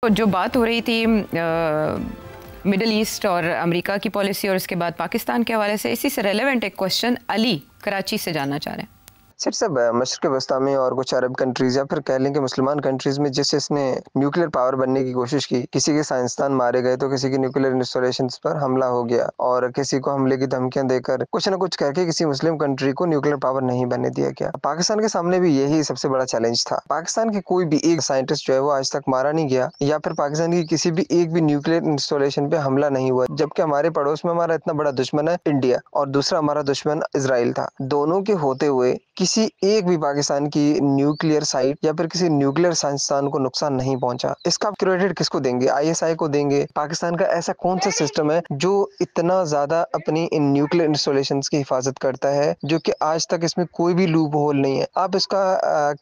तो जो बात हो रही थी मिडल ईस्ट और अमेरिका की पॉलिसी और उसके बाद पाकिस्तान के हवाले से, इसी से रेलेवेंट एक क्वेश्चन अली कराची से जानना चाह रहे हैं। सर सब मशरक़ वस्ता में और कुछ अरब कंट्रीज़ या फिर कह लें कि मुसलमान कंट्रीज़ में जिस इसने न्यूक्लियर पावर बनने की कोशिश की, किसी के साइंसदान मारे गए तो किसी की न्यूक्लियर इंस्टॉलेशंस पर हमला हो गया और किसी को हमले की धमकियां देकर कुछ न कुछ करके किसी मुस्लिम कंट्री को न्यूक्लियर पावर नहीं बनने दिया गया। पाकिस्तान के सामने भी यही सबसे बड़ा चैलेंज था। पाकिस्तान के कोई भी एक साइंटिस्ट जो है वो आज तक मारा नहीं गया या फिर पाकिस्तान की किसी भी एक भी न्यूक्लियर इंस्टॉलेशन पे हमला नहीं हुआ, जबकि हमारे पड़ोस में हमारा इतना बड़ा दुश्मन है इंडिया और दूसरा हमारा दुश्मन इजराइल था। दोनों के होते हुए किसी एक भी पाकिस्तान की न्यूक्लियर साइट या फिर किसी न्यूक्लियर संस्थान को नुकसान नहीं पहुंचा। इसका क्रेडिट किसको देंगे? आईएसआई को देंगे? पाकिस्तान का ऐसा कौन सा सिस्टम है जो इतना ज्यादा अपनी इन न्यूक्लियर इंस्टॉलेशंस की हिफाजत करता है, जो कि आज तक इसमें कोई भी लूप होल नहीं है? आप इसका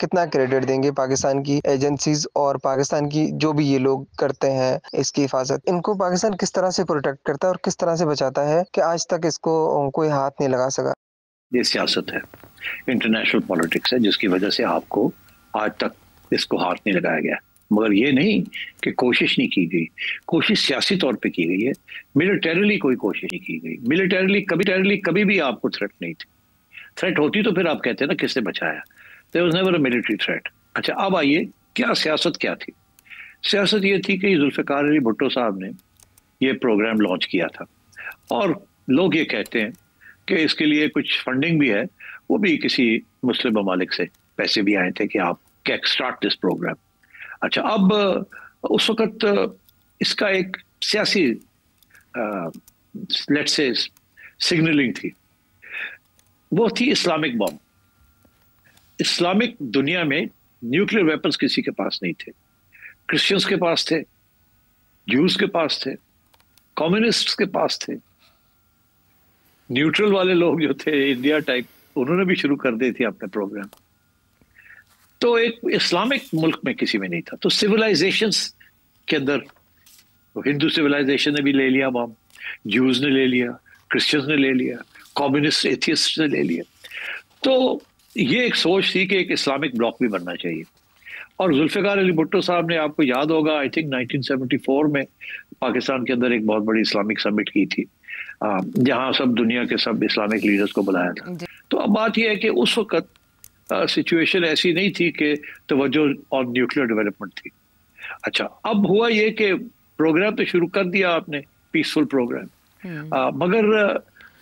कितना क्रेडिट देंगे पाकिस्तान की एजेंसीज और पाकिस्तान की जो भी ये लोग करते हैं इसकी हिफाजत? इनको पाकिस्तान किस तरह से प्रोटेक्ट करता है और किस तरह से बचाता है कि आज तक इसको कोई हाथ नहीं लगा सका? ये सियासत है, इंटरनेशनल पॉलिटिक्स है, जिसकी वजह से आपको आज तक इसको हाथ नहीं लगाया गया। मगर ये नहीं कि कोशिश नहीं की गई। कोशिश सियासी तौर पे की गई है, मिलिटरीली कोई कोशिश नहीं की गई। मिलिटरीली कभी भी आपको थ्रेट नहीं थी। थ्रेट होती तो फिर आप कहते हैं ना किसने बचाया। There was never a military threat. अच्छा, अब आइए क्या सियासत क्या थी। सियासत ये थी कि जुल्फ़िकार अली भुट्टो साहब ने ये प्रोग्राम लॉन्च किया था और लोग ये कहते हैं कि इसके लिए कुछ फंडिंग भी है, वो भी किसी मुस्लिम ममालिक से पैसे भी आए थे कि आप कैक स्टार्ट दिस प्रोग्राम। अच्छा, अब उस वक्त इसका एक सियासी लेट्स से सिग्नलिंग थी, वो थी इस्लामिक बॉम्ब। इस्लामिक दुनिया में न्यूक्लियर वेपन्स किसी के पास नहीं थे। क्रिश्चियंस के पास थे, ज्यूज के पास थे, कम्युनिस्ट्स के पास थे, न्यूट्रल वाले लोग जो थे इंडिया टाइप, उन्होंने भी शुरू कर दी थी अपने प्रोग्राम। तो एक इस्लामिक मुल्क में किसी में नहीं था। तो सिविलाइजेशंस के अंदर हिंदू सिविलाइजेशन ने भी ले लिया बॉम्ब, ज्यूज ने ले लिया, क्रिश्चियंस ने ले लिया, कम्युनिस्ट एथियस्ट ने ले लिया। तो ये एक सोच थी कि एक इस्लामिक ब्लॉक भी बनना चाहिए। और जुल्फ़िकार अली भुट्टो साहब ने, आपको याद होगा, आई थिंक 1974 में पाकिस्तान के अंदर एक बहुत बड़ी इस्लामिक समिट की थी, जहां सब दुनिया के सब इस्लामिक लीडर्स को बुलाया था। तो अब बात यह है कि उस वक्त सिचुएशन ऐसी नहीं थी कि तवज्जो ऑन न्यूक्लियर डेवलपमेंट थी। अच्छा, अब हुआ ये कि प्रोग्राम तो शुरू कर दिया आपने, पीसफुल प्रोग्राम, मगर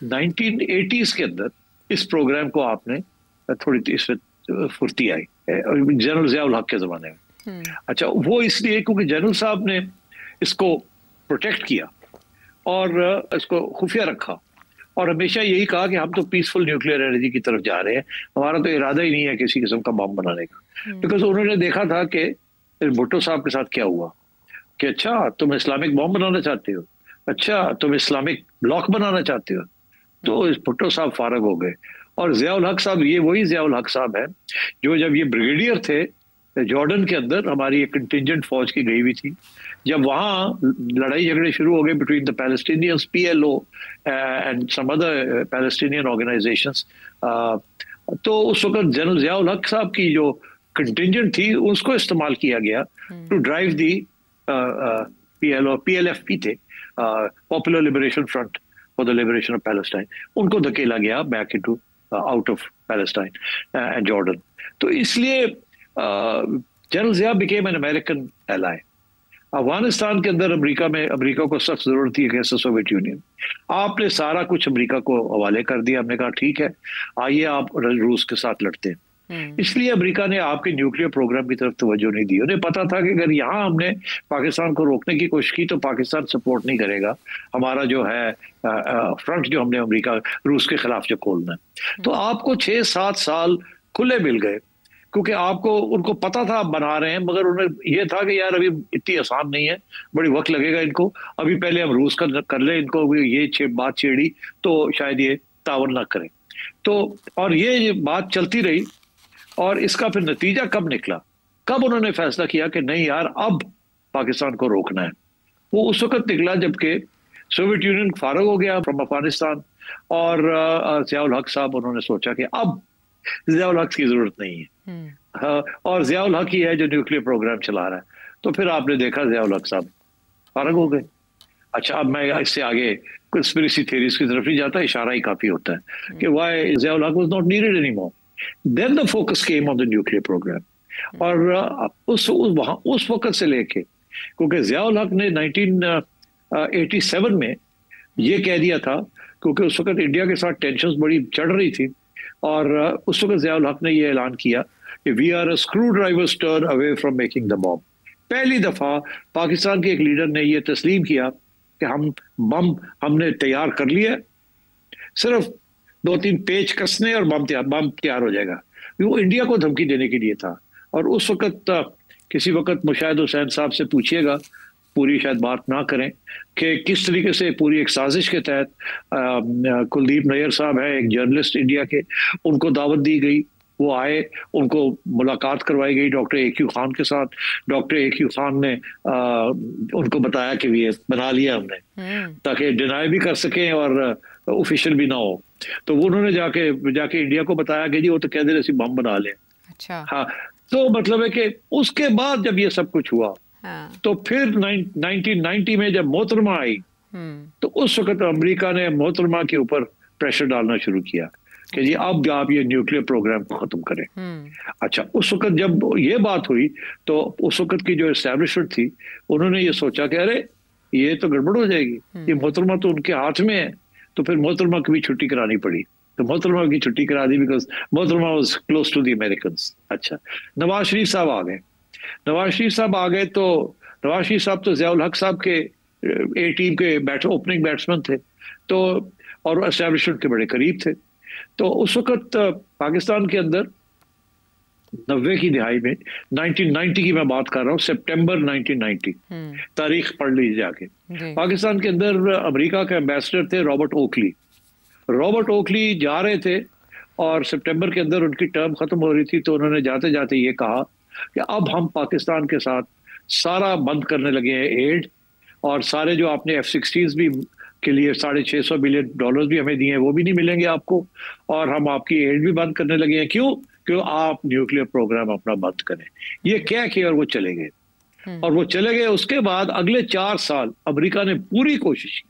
1980s के अंदर इस प्रोग्राम को आपने थोड़ी इसमें फुर्ती आई जनरल ज़िया-उल हक के ज़माने में। अच्छा, वो इसलिए क्योंकि जनरल साहब ने इसको प्रोटेक्ट किया और इसको खुफिया रखा और हमेशा यही कहा कि हम तो पीसफुल न्यूक्लियर एनर्जी की तरफ जा रहे हैं, हमारा तो इरादा ही नहीं है किसी किस्म का बम बनाने का। बिकॉज उन्होंने देखा था कि भुट्टो साहब के साथ क्या हुआ कि अच्छा तुम इस्लामिक बम बनाना चाहते हो, अच्छा तुम इस्लामिक ब्लॉक बनाना चाहते हो। तो इस भुट्टो साहब फारग हो गए। और ज़िया-उल हक साहब, ये वही ज़िया-उल हक साहब है जो जब ये ब्रिगेडियर थे जॉर्डन के अंदर, हमारी एक कंटिजेंट फौज की गई हुई थी, जब वहाँ लड़ाई झगड़े शुरू हो गए between the Palestinians, PLO and some other Palestinian organisations, तो उस वक्त जनरल ज़िया-उल हक साहब की जो कंटिजेंट थी उसको इस्तेमाल किया गया to drive the PLO, PLFP थे, popular liberation front for the liberation of Palestine, उनको धकेला गया back into out of Palestine and Jordan. तो इसलिए general Zia became an American ally. Afghanistan के अंदर अमेरिका को सख्त जरूरत थी अगेंस्ट सोवियत यूनियन। आपने सारा कुछ अमेरिका को हवाले कर दिया। हमने कहा ठीक है, आइए आप रूस के साथ लड़ते हैं। इसलिए अमेरिका ने आपके न्यूक्लियर प्रोग्राम की तरफ तवज्जो नहीं दी। उन्हें पता था कि अगर यहाँ हमने पाकिस्तान को रोकने की कोशिश की तो पाकिस्तान सपोर्ट नहीं करेगा हमारा जो है फ्रंट जो हमने अमेरिका रूस के खिलाफ जो खोलना है। तो आपको 6-7 साल खुले मिल गए, क्योंकि आपको उनको पता था आप बना रहे हैं, मगर उन्हें यह था कि यार अभी इतनी आसान नहीं है, बड़ी वक्त लगेगा इनको, अभी पहले हम रूस का कर ले, इनको ये बात छेड़ी तो शायद ये तावन ना करें। तो और ये बात चलती रही और इसका फिर नतीजा कब निकला, कब उन्होंने फैसला किया कि नहीं यार अब पाकिस्तान को रोकना है, वो उस वक्त निकला जबकि सोवियत यूनियन फारग हो गया फ्रॉम अफगानिस्तान और ज़िया-उल हक साहब उन्होंने सोचा कि अब ज़िया-उल हक की जरूरत नहीं है, और ज़िया-उल हक ही है जो न्यूक्लियर प्रोग्राम चला रहा है। तो फिर आपने देखा ज़िया-उल हक साहब फारग हो गए। अच्छा, अब मैं इससे आगे कंस्पिरेसी थ्योरीज की तरफ नहीं जाता, इशारा ही काफी होता है कि why Zia-ul Haq was not needed anymore. Then the focus came on the nuclear program. और उस वक्त से लेके, क्योंकि ज़िया-उल हक ने 1987 में ये कह दिया था, क्योंकि उस वक्त इंडिया के साथ टेंशन्स बड़ी चढ़ रही थी, और उस वक्त ज़िया-उल हक ने ये ऐलान किया कि we are a screwdriver turn away from making the bomb. पहली दफा पाकिस्तान के एक लीडर ने ये तस्लीम किया कि हम बम हमने तैयार कर लिया, सिर्फ 2-3 पेच कसने और बम तैयार हो जाएगा। वो इंडिया को धमकी देने के लिए था। और उस वक्त किसी वक्त मुशाहिद हुसैन साहब से पूछिएगा, पूरी शायद बात ना करें, कि किस तरीके से पूरी एक साजिश के तहत कुलदीप नैयर साहब हैं एक जर्नलिस्ट इंडिया के, उनको दावत दी गई, वो आए, उनको मुलाकात करवाई गई डॉक्टर ए.क्यू. खान के साथ। डॉक्टर ए.क्यू. खान ने उनको बताया कि ये बना लिया हमने, ताकि डिनाई भी कर सकें और ऑफिशियल भी ना हो। तो वो उन्होंने जाके इंडिया को बताया कि जी वो तो कह दे रहे बम बना लें। अच्छा। हाँ, तो मतलब है कि उसके बाद जब ये सब कुछ हुआ, तो फिर 1990 में जब मोहतरमा आई, तो उस वक्त अमेरिका ने मोहतरमा के ऊपर प्रेशर डालना शुरू किया कि जी अब आप ये न्यूक्लियर प्रोग्राम को खत्म करें। अच्छा, उस वक्त जब ये बात हुई, तो उस वक्त की जो एस्टैब्लिशमेंट थी, उन्होंने ये सोचा कि अरे ये तो गड़बड़ हो जाएगी, ये मोहतरमा तो उनके हाथ में है। तो फिर मोहतरमा की भी छुट्टी करानी पड़ी। तो मोहतरमा की छुट्टी करा दी, बिकॉज मोहतरमा was close to the American. अच्छा, नवाज शरीफ साहब आ गए। तो नवाज शरीफ साहब तो ज़िया-उल हक साहब के ए टीम के ओपनिंग बैट्समैन थे, तो और एस्टैब्लिशमेंट के बड़े करीब थे। तो उस वक्त पाकिस्तान के अंदर 90 की दिहाई में, 1990 की मैं बात कर रहा हूँ, सितंबर 1990, तारीख पढ़ लीजिए जाके। पाकिस्तान के अंदर अमेरिका के एम्बेसडर थे रॉबर्ट ओकली जा रहे थे, और सितंबर के अंदर उनकी टर्म खत्म हो रही थी। तो उन्होंने जाते जाते ये कहा कि अब हम पाकिस्तान के साथ सारा बंद करने लगे हैं एड, और सारे जो आपने F-16 भी के लिए $650 बिलियन भी हमें दिए हैं, वो भी नहीं मिलेंगे आपको, और हम आपकी एड भी बंद करने लगे हैं। क्यों आप न्यूक्लियर प्रोग्राम अपना बंद करें। ये क्या किया, और वो चले गए। उसके बाद अगले 4 साल अमेरिका ने पूरी कोशिश की,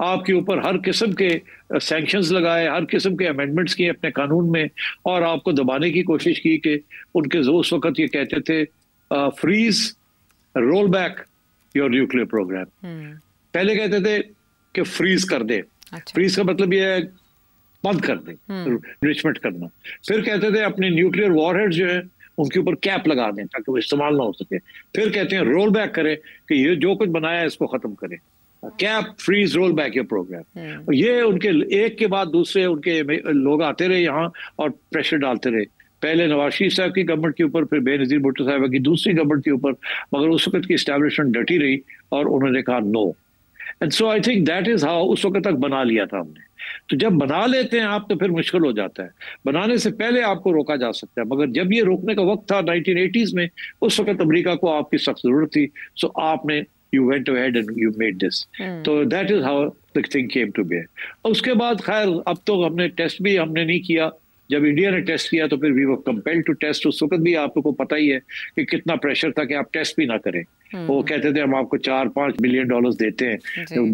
आपके ऊपर हर किस्म के सैंक्शंस लगाए, हर किस्म के अमेंडमेंट्स किए अपने कानून में, और आपको दबाने की कोशिश की कि उनके उस वक्त ये कहते थे freeze roll back your nuclear program. पहले कहते थे कि फ्रीज कर दे। अच्छा। फ्रीज का मतलब ये है बंद कर दे, एनरिचमेंट करना। फिर कहते थे अपने न्यूक्लियर वॉरहेड्स जो है उनके ऊपर कैप लगा दें ताकि वो इस्तेमाल ना हो सके। फिर कहते हैं रोल बैक करें, कि ये जो कुछ बनाया है इसको खत्म करें। Cap, freeze, roll back your program. ये उनके एक के बाद दूसरे उनके लोग आते रहे यहाँ और प्रेशर डालते रहे। पहले नवाज शरीफ साहब की गवर्नमेंट के ऊपर, फिर बेनजीर भुट्टो साहब की दूसरी गवर्नमेंट के ऊपर, मगर उस वक्त की एस्टैब्लिशमेंट डटी रही और उन्होंने कहा no. And so I think that is how उस वक्त तक बना लिया था हमने। तो जब बना लेते हैं आप, तो फिर मुश्किल हो जाता है। बनाने से पहले आपको रोका जा सकता है, मगर जब ये रोकने का वक्त था 1980s में, उस वक्त अमेरिका को आपकी सख्त जरूरत थी। सो आपने you went ahead and you made this. So that is how the thing came to be. उसके बाद खैर अब तो हमने टेस्ट भी हमने नहीं किया। जब इंडिया ने टेस्ट किया तो फिर we were compelled to test। उस वक्त भी आप लोगों को पता ही है कि कितना प्रेशर था कि आप टेस्ट भी ना करें। वो कहते थे हम आपको $4-5 बिलियन देते हैं।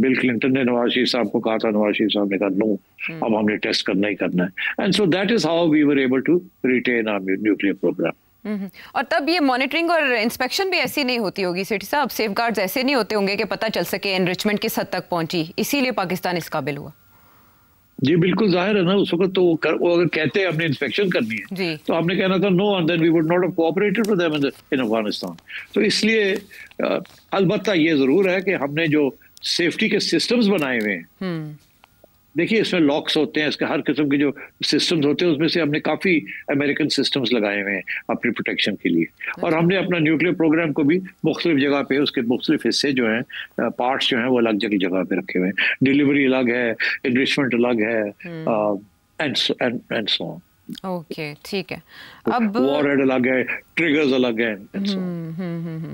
बिल क्लिंटन ने नवाज शरीफ साहब को कहा था, नवाज शरीफ साहब ने कहा नो, अब हमने टेस्ट करना ही करना है। And so that is how we were able to retain our nuclear program. और तब ये मॉनिटरिंग और इंस्पेक्शन भी ऐसी नहीं होती होगी सेठी साहब, सेफगार्ड्स ऐसे नहीं होते होंगे कि पता चल सके एनरिचमेंट किस हद तक पहुंची, इसीलिए पाकिस्तान इस काबिल हुआ। जी बिल्कुल, जाहिर है ना। उस वक्त तो वो अगर कहते हैं हमने इंस्पेक्शन करनी है तो हमने कहना था no, and then we would not have cooperated with them in Afghanistan. तो इसलिए अलबत्ता ये जरूर है कि हमने जो सेफ्टी के सिस्टम्स बनाए हुए हैं, देखिए इसमें लॉक्स होते हैं, इसके हर किस्म के जो सिस्टम्स होते हैं उसमें से हमने काफ़ी अमेरिकन सिस्टम्स लगाए हुए हैं अपनी प्रोटेक्शन के लिए। और हमने अपना न्यूक्लियर प्रोग्राम को भी मुख्तलिफ जगह पे, उसके मुख्तलिफ हिस्से जो हैं, पार्ट्स जो हैं, वो अलग जगह पे रखे हुए हैं। डिलीवरी अलग है, एनरिचमेंट अलग है, एंड सो ऑन। ओके, ठीक है। अब वॉरहेड अलग है, ट्रिगर्स अलग है, एंड सो ऑन।